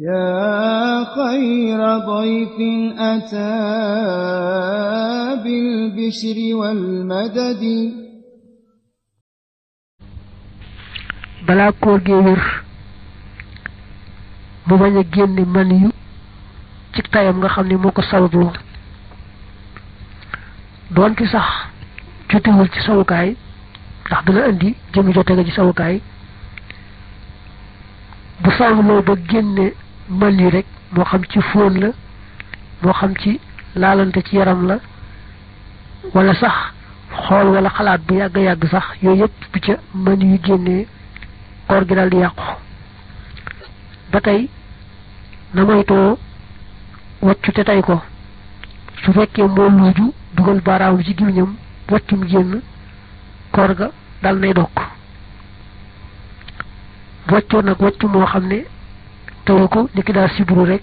يا خير ضيف أتى بالبشر والمدد balaa koor gee wér mu bañ a génne man yu ci tayam nga xam ne moo ko sababloo doonte sax jotewul ci sawukaay ndax dana indi jëmi jote nga ci sawukaay bu sababloo ba génne man yu rek moo xam ci fóon la moo xam ci laalante ci yaram la wala sax xool wala xalaat bu yàgg yàgg sax yooyu yëpp bu ca man yu génnee koor gi daal di yàqu ba tey na moytoo waccu te tey ko su fekkee moo luuju dugal baaraam ci gémmiñam waccum génn koor ga dal nay dokk waccoo nag waccu moo xam ne tawu ko ni ki daal sibru rek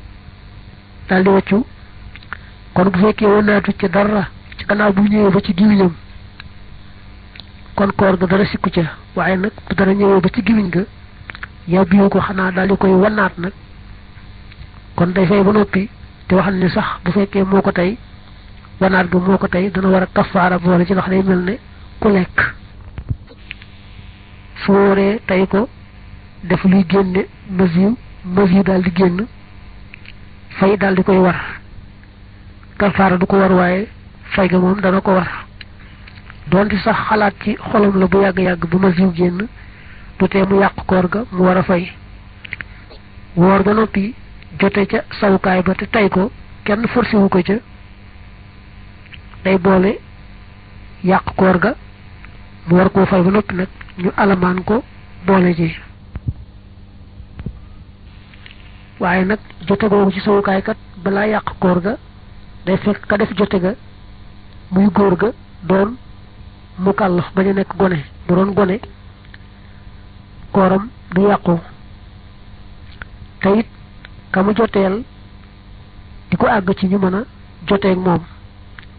daal di waccu kon bu fekkee wanaatu ci dara ci gannaaw bu ñëwee ba ci gémmiñam kon koor ga dara sikku ca waaye nag bu dara ñëwee ba ci gémmiñ ga yàbbiwu ko xanaa daal di koy wanaat nag kon day fay ba noppi te waxal ne sax bu fekkee moo ko tey wanaat ga moo ko tey dana war a kafaara boole ci ndax day mel ne ku lekk su wóoree tey ko def luy génne masiw daal di génn fay daal di koy war kafaara du ko war waaye fay ga moom dana ko war doonte sax xalaat ci xolam la bu yàgg-yàgg bu masiw génn du tee mu yàq koor ga mu war a fay woor ba noppi jote ca sawukaay ba te tey ko kenn forcé wu ko ca day boole yàq koor ga mu war koo fay ba noppi nag ñu alamaan ko boole ji waaye nag jote googu ci sawukaay kat balaa yàq koor ga day fekk ka def jote ga muy góor ga doon mu kàllaf bañ a nekk gone bu doon gone kooram du yàqu te it ka mu joteel di ko àgg ci ñu mën a joteeg moom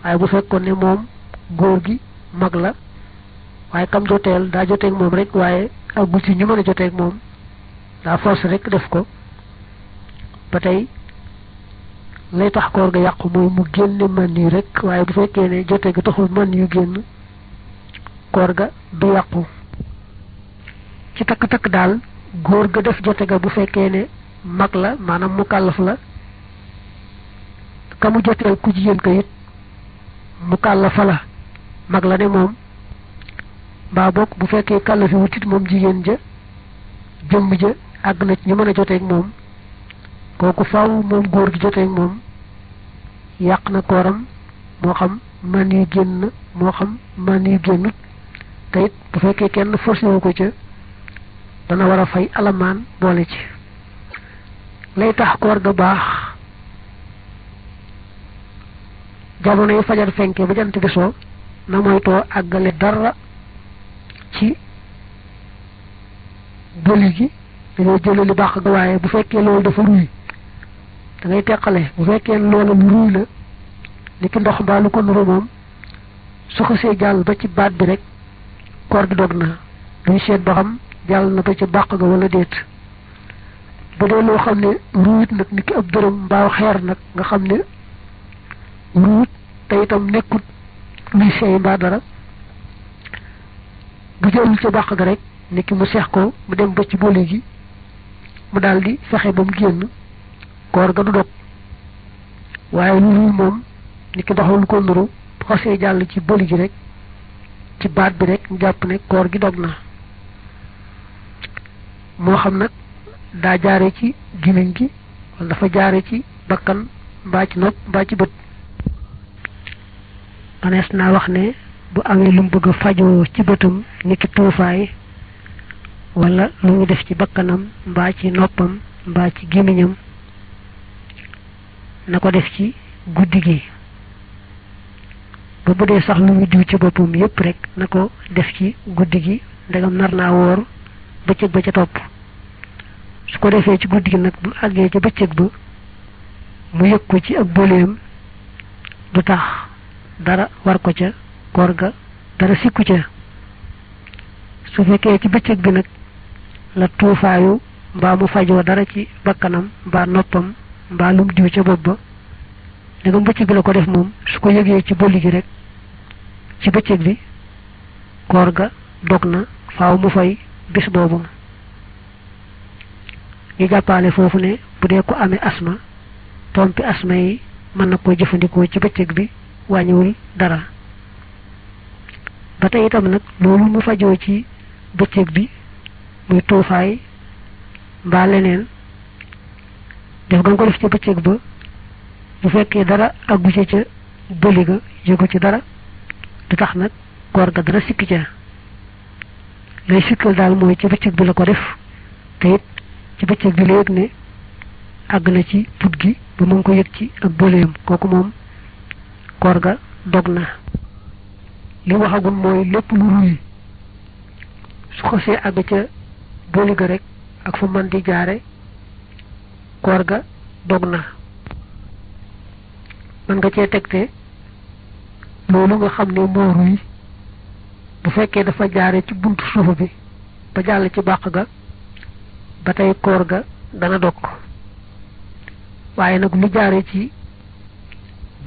waaye bu fekkoon ne moom góor gi mag la waaye kam joteel daa joteeg moom rek waaye àggul ci ñu mën a joteeg moom daa force rek def ko ba tey lay tax koor ga yàqu mooy mu génne man yu rek waaye bu fekkee ne jote ga taxul man yu génn koor ga du yàqu ci takk-takk daal góor ga def jote ga bu fekkee ne mag la maanaam mu kàllaf la ka mu joteel ku jigéen ko it mu kàllafa la mag la ne moom mbaa bokk bu fekkee kàllafi wutit moom jigéen ja jëmm ja àgg na ci ñu mën a joteeg moom kooku faaw moom góor gi joteeg moom yàq na kooram moo xam man yu génn moo xam man yu génnut te it bu fekkee kenn forcé wu ko ca dana war a fay alamaan boole ci lay tax koor ga baax jamono yi fajar fenke ba jant bi soo na moytoo àggale dara ci bëli gi dañoo jële li baax ga waaye bu fekkee loolu dafa ruy da ngay teqale bu fekkee loolu lu ruy la ni ki ndox mbaa lu ko nuru moom su ko see jàll ba ci baat bi rek koor gi dog na duñ seet ba xam jàll na ba ci bàq ga wala déet bu dee loo xam ne ruut nag ni ki ab dërëm mbaa xeer nag nga xam ne ruut te itam nekkut luy seey mbaa dara bu jëlul ci bàq ga rek ni ki mu seex ko mu dem ba ci boole gi mu daal di fexe ba mu génn koor ga du dog waaye lu ruy moom ni ki ndox lu ko nuru bu xasee jàll ci boole gi rek ci baat bi rek ñu jàpp ne koor gi dog na moo xam nag daa jaare ci gémmiñ gi wala dafa jaare ci bakkan mbaa ci nopp mbaa ci bët manees naa wax ne bu amee lu mu bëgg a fajoo ci bëtam niki tuufaay wala lu ñu def ci bakkanam mbaa ci noppam mbaa ci gémmiñam na ko def ci guddi gi ba bu dee sax lu ñu diw ci boppam yépp rek na ko def ci guddi gi ndegam nar naa woor bëccëg ba ca topp su ko defee ci guddi gi nag bu àggee ca bëccëg ba mu yëg ko ci ak boleem du tax dara war ko ca koor ga dara sikku ca su fekkee ci bëccëg bi nag la tuufaayu mbaa mu fajoo dara ci bakkanam mbaa noppam mbaa lum diw ca bopp ba danga bëccëg bi la ko def moom su ko yëgee ci bolli gi rek ci bëccëg bi koor ga dog na faaw mu fay bis boobu. ñu jàppale foofu ne bu dee ko amee asma pompi asma yi mën na koo jëfandikoo ci bëccëg bi wàññiwul dara. ba tey itam nag loolu mu fajoo ci bëccëg bi muy tuufaay mbaa leneen def nga ko def ci bëccëg ba bu fekkee dara àggu ca bëli ga yëgu ci dara du tax nag koor ga dara sikki ca lay sikkal daal mooy ci bëccëg bi la ko def te it ci bëccëg bi la yëg ne àgg na ci put gi ba mu ngi ko yëg ci ak bëleem kooku moom koor ga dog na. li waxagul mooy lépp lu ruy su xasee àgg ca bëli ga rek ak fu mën di jaare koor ga dog na. man nga cee tegte loolu nga xam ne moo ruy bu fekkee dafa jaare ci buntu suufa bi ba jàll ci bàq ga ba tey koor ga dana dog waaye nag lu jaare ci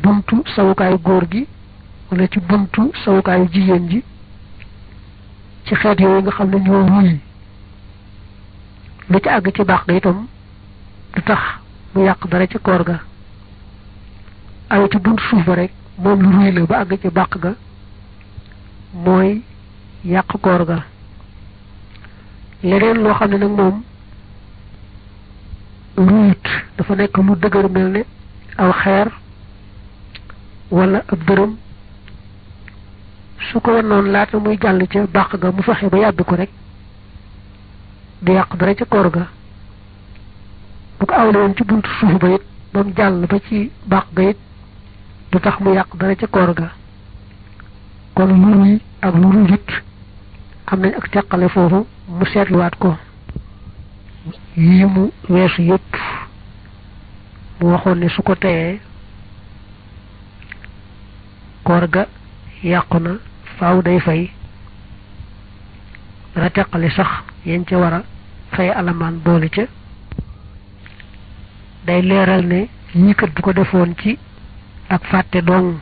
buntu sawukaayu góor gi wala ci buntu sawukaayu jigéen ji ci xeet yooyu nga xam ne ñoo ruy lu ci àgg ci bàq ga itam du tax mu yàq dara ci koor ga aw ci buntu suuf ba rek moom lu ruy la ba àgg ci bàq ga mooy yàq koor ga. leneen loo xam ne nag moom ruyut dafa nekk lu dëgër mel ne aw xeer wala ab dërëm su ko wannoon laata muy jàll ca bàq ga mu fexe ba yàbbi ko rek du yàq dara ca koor ga. bu ko awle woon ci buntu suuf ba it ba mu jàll ba ci bàq ga it du tax mu yàq dara ca koor ga. kon lu ruy ak lu ruyut am nañ ak teqale foofu mu seetluwaat ko. yii mu weesu yépp mu waxoon ne su ko teyee koor ga yàqu na faaw day fay dana teqale sax yéen ca war a fay alamaan boole ca day leeral ne yii kat bu ko defoon ci ak fàtte dong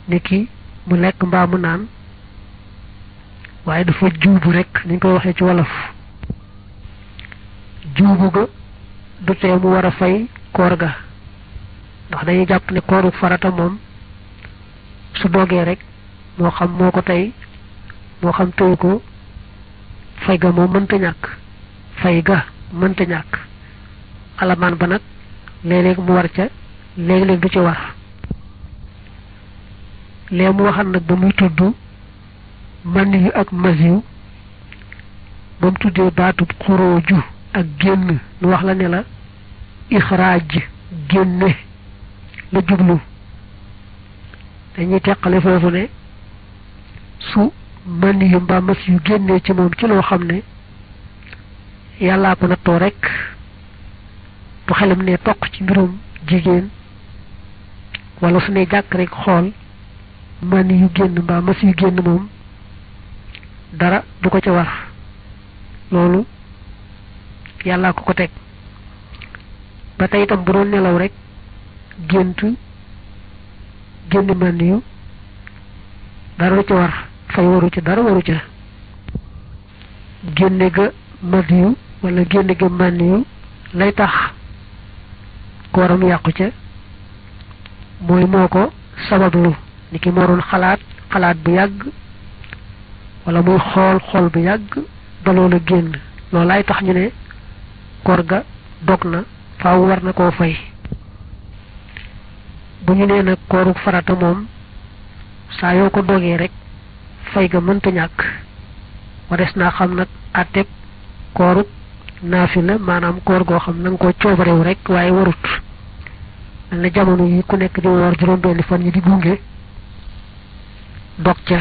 ni ki mu lekk mbaa mu naan waaye dafa juubu rek ni ñu koy waxee ci wolof juubu ga du tee mu war a fay koor ga ndax dañuy jàpp ne kooru farata moom su dogee rek moo xam moo ko tey moo xam tëy ko fay ga moom mënta ñàkk fay ga mënta ñàkk alamaan ba nag léeg-léeg mu war ca léeg-léeg du ci war lee mu waxal nag ba muy tudd man yu ak masiw ba mu tuddee baatub xuróoju ak génn nu wax la ne la ixraaj génne la jublu dañuy teqale foofu ne su man yu mbaa mas yu génnee ci moom ci loo xam ne yàllaa ko nattoo rek bu xelam ne toq ci mbirum jigéen wala su ne jàkk rek xool man yu génn mbaa mas yu génn moom dara du ko ca war loolu yàllaa ko teg ba tey itam bu doon nelaw rek gént génn man yu dara du ca war fay waru ca dara waru ca génne ga man yu wala génne ga man yu lay tax kooram yàqu ca mooy moo ko sabablu ni ki moo doon xalaat bu yàgg wala muy xool bu yàgg ba loola génn loolaay tax ñu ne koor ga dog na faaw war na koo fay. bu ñu nee nag kooru farata moom saa yoo ko dogee rek fay ga mënta ñàkk wares naa xam nag àtteeg kooru naafila maanaam koor goo xam na nga koo coobarew rek waaye warut mel na jamono yi ku nekk di woor juróom-benni fan yi di gunge dog ca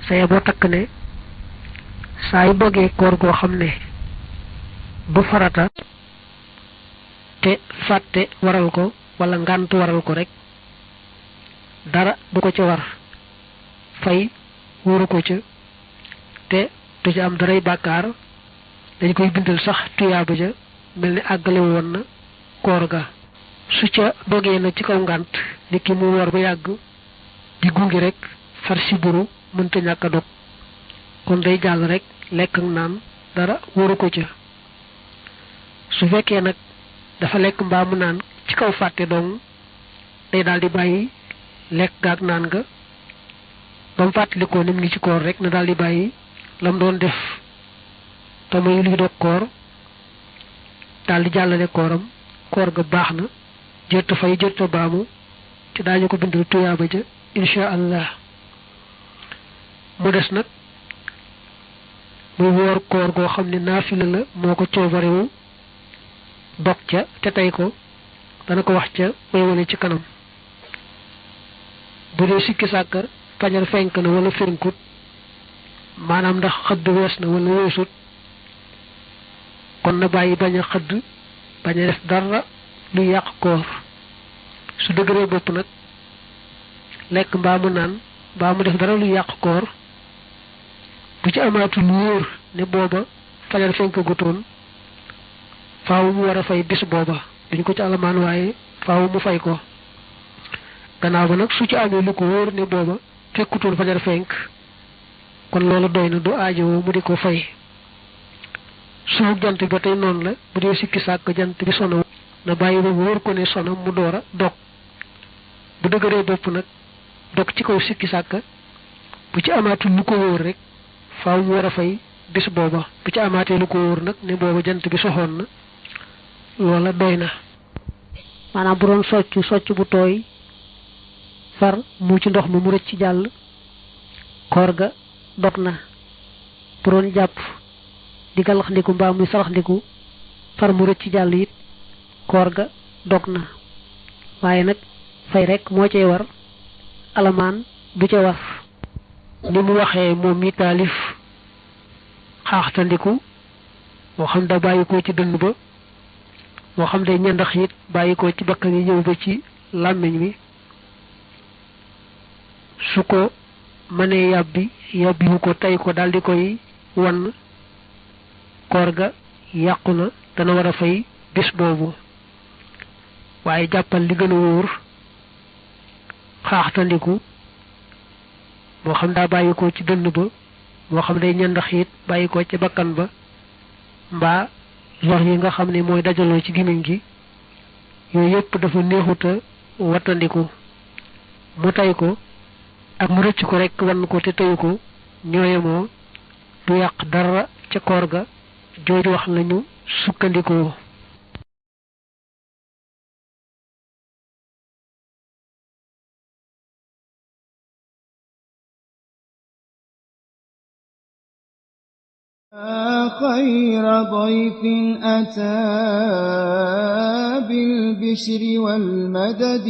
saye boo takk ne saa yu dogee koor goo xam ne du farata te fàtte waral ko wala ngànt waral ko rek dara du ko ca war fay wóoru ko ca te du ci am daray bàkkaar dañ koy bindal sax tuyaaba ja mel ni àggale woon na koor ga. su ca dogee na ci kaw ngànt ni ki mu war ba yàgg di gungi rek far si buru mënta ñàkk a dog kon day jàll rek lekk ak naan dara waru ko ca. su fekkee nag dafa lekk mbaa mu naan ci kaw fàtte dong day daal di bàyyi lekk gaak naan ga ba mu fàttalikoo ni mu ngi ci koor rek na daal di bàyyi lam doon def te muy luy dog koor daal di jàllale kooram koor ga baax na jërta fay jërta baamu ci daañu ko bindal tuyaaba ja insha allah. mu des nag muy woor koor goo xam ne naafila la moo ko coobarewu dog ca te tey ko dana ko wax ca way wane ci kanam. bu dee sikki sàkka fajar fenk na wala fenkut maanaam ndax xëdd wees na wala weesut kon na bàyyi bañ a xëdd bañ a def dara luy yàq koor. su dëgëree bopp nag lekk mbaa mu naan mbaa mu def dara luy yàq koor bu ci amaatul wóor ne booba fajar fenk gutoon faaw mu war a fay bis booba duñ ko ci alamaan waaye faaw mu fay ko. gannaaw ba nag su ci amee lu ko wóor ne booba fekkutoon fajar fenk kon loolu doy na du aajowoo mu di ko fay. suuf jant bi ba tey noonu la bu dee sikki sàkk jant bi sono na bàyyi ba wóor ko ne sono mu door a dog. bu dëgëree bopp nag dog ci kaw sikki sàkk bu ci amaatul lu ko wóor rek faaw mu war a fay bis booba bu ci amaatee lu ko wóor nag ne booba jant bi soxoon na loola doy na. maanaam bu doon socc bu tooy far mu ci ndox mi mu rëcc ci jàll koor ga dog na. bu doon jàpp di galaxndiku mbaa muy salaxndiku far mu rëcc ci jàll it koor ga dog na waaye nag fay rek moo cay war alamaan du ca war. ni mu waxee moom mi taalif xaaxtandiku moo xam da bàyyi ko ci dënn ba moo xam day ñandax it bàyyi ko ci bakkan yi ñëw ba ci làmmiñ wi su ko mënee yàbbiwu ko tey ko daldi koy wan koor ga yàqu na dana war a fay bis boobu. waaye jàppal li gën a wóor xaaxtandiku moo xam daa bàyyi ko ci dënn ba moo xam day ñandax it bàyyi ko ci bakkan ba mbaa lor yi nga xam ne mooy dajaloo ci gémmiñ gi yooyu yëpp dafa neexuta wattandiku. mu tay ko ak mu rëcc ko rek wan ko te teyu ko ñooyemoo du yàq dara ca koor ga jooju wax lañu sukkandikoo. خير ضيف أتى بالبشر والمدد